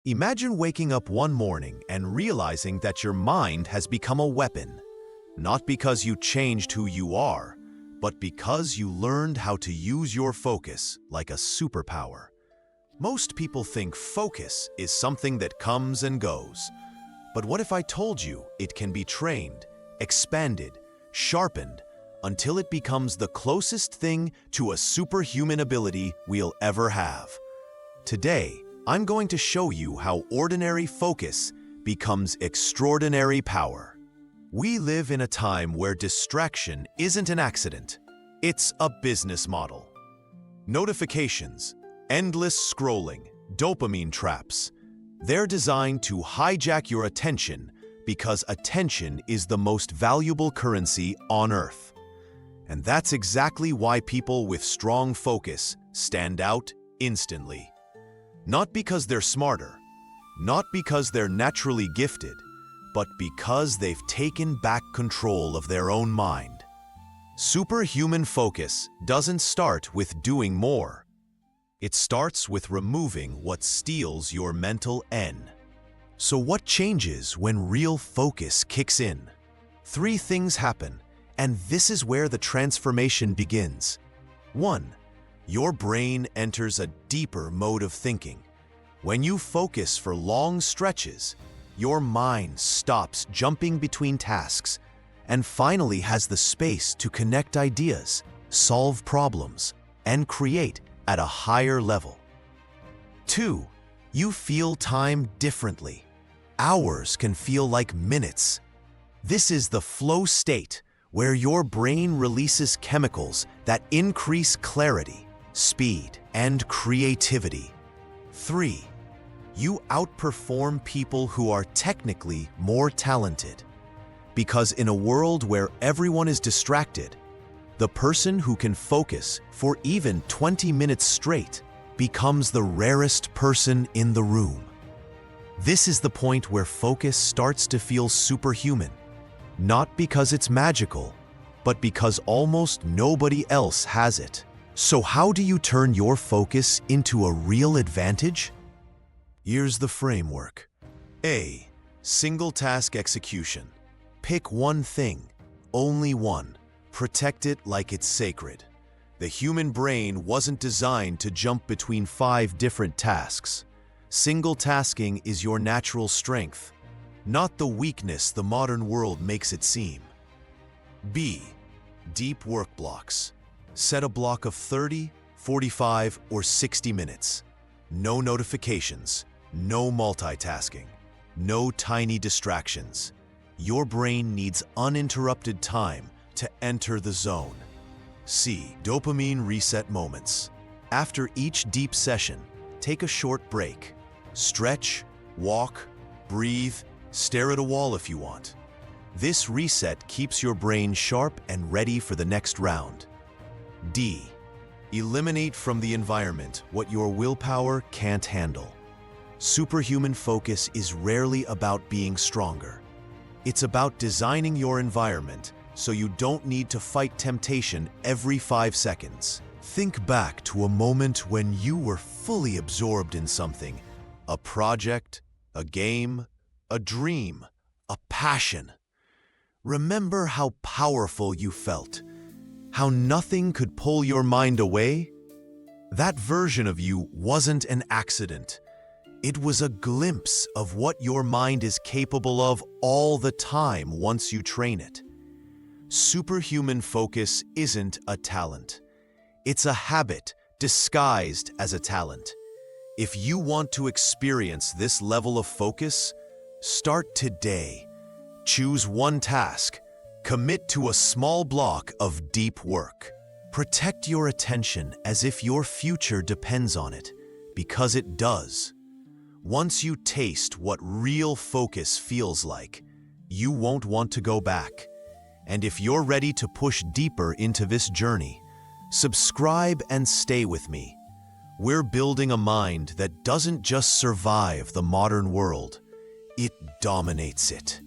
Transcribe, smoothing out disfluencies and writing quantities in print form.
Imagine waking up one morning and realizing that your mind has become a weapon, not because you changed who you are, but because you learned how to use your focus like a superpower. Most people think focus is something that comes and goes. But what if I told you it can be trained, expanded, sharpened, until it becomes the closest thing to a superhuman ability we'll ever have? Today, I'm going to show you how ordinary focus becomes extraordinary power. We live in a time where distraction isn't an accident, it's a business model. Notifications, endless scrolling, dopamine traps. They're designed to hijack your attention because attention is the most valuable currency on Earth. And that's exactly why people with strong focus stand out instantly. Not because they're smarter, not because they're naturally gifted, but because they've taken back control of their own mind. Superhuman focus doesn't start with doing more. It starts with removing what steals your mental N. So what changes when real focus kicks in? 3 things happen, and this is where the transformation begins. 1. Your brain enters a deeper mode of thinking. When you focus for long stretches, your mind stops jumping between tasks and finally has the space to connect ideas, solve problems, and create at a higher level. 2. You feel time differently. Hours can feel like minutes. This is the flow state, where your brain releases chemicals that increase clarity, speed, and creativity. 3. You outperform people who are technically more talented. Because in a world where everyone is distracted, the person who can focus for even 20 minutes straight becomes the rarest person in the room. This is the point where focus starts to feel superhuman, not because it's magical, but because almost nobody else has it. So how do you turn your focus into a real advantage? Here's the framework. A. Single task execution. Pick one thing, only one. Protect it like it's sacred. The human brain wasn't designed to jump between 5 different tasks. Single tasking is your natural strength, not the weakness the modern world makes it seem. B. Deep work blocks. Set a block of 30, 45, or 60 minutes. No notifications, no multitasking, no tiny distractions. Your brain needs uninterrupted time to enter the zone. C. Dopamine reset moments. After each deep session, take a short break. Stretch, walk, breathe, stare at a wall if you want. This reset keeps your brain sharp and ready for the next round. D. Eliminate from the environment what your willpower can't handle. Superhuman focus is rarely about being stronger. It's about designing your environment so you don't need to fight temptation every 5 seconds. Think back to a moment when you were fully absorbed in something. A project, a game, a dream, a passion. Remember how powerful you felt, how nothing could pull your mind away? That version of you wasn't an accident. It was a glimpse of what your mind is capable of all the time once you train it. Superhuman focus isn't a talent. It's a habit disguised as a talent. If you want to experience this level of focus, start today. Choose one task. Commit to a small block of deep work. Protect your attention as if your future depends on it, because it does. Once you taste what real focus feels like, you won't want to go back. And if you're ready to push deeper into this journey, subscribe and stay with me. We're building a mind that doesn't just survive the modern world, it dominates it.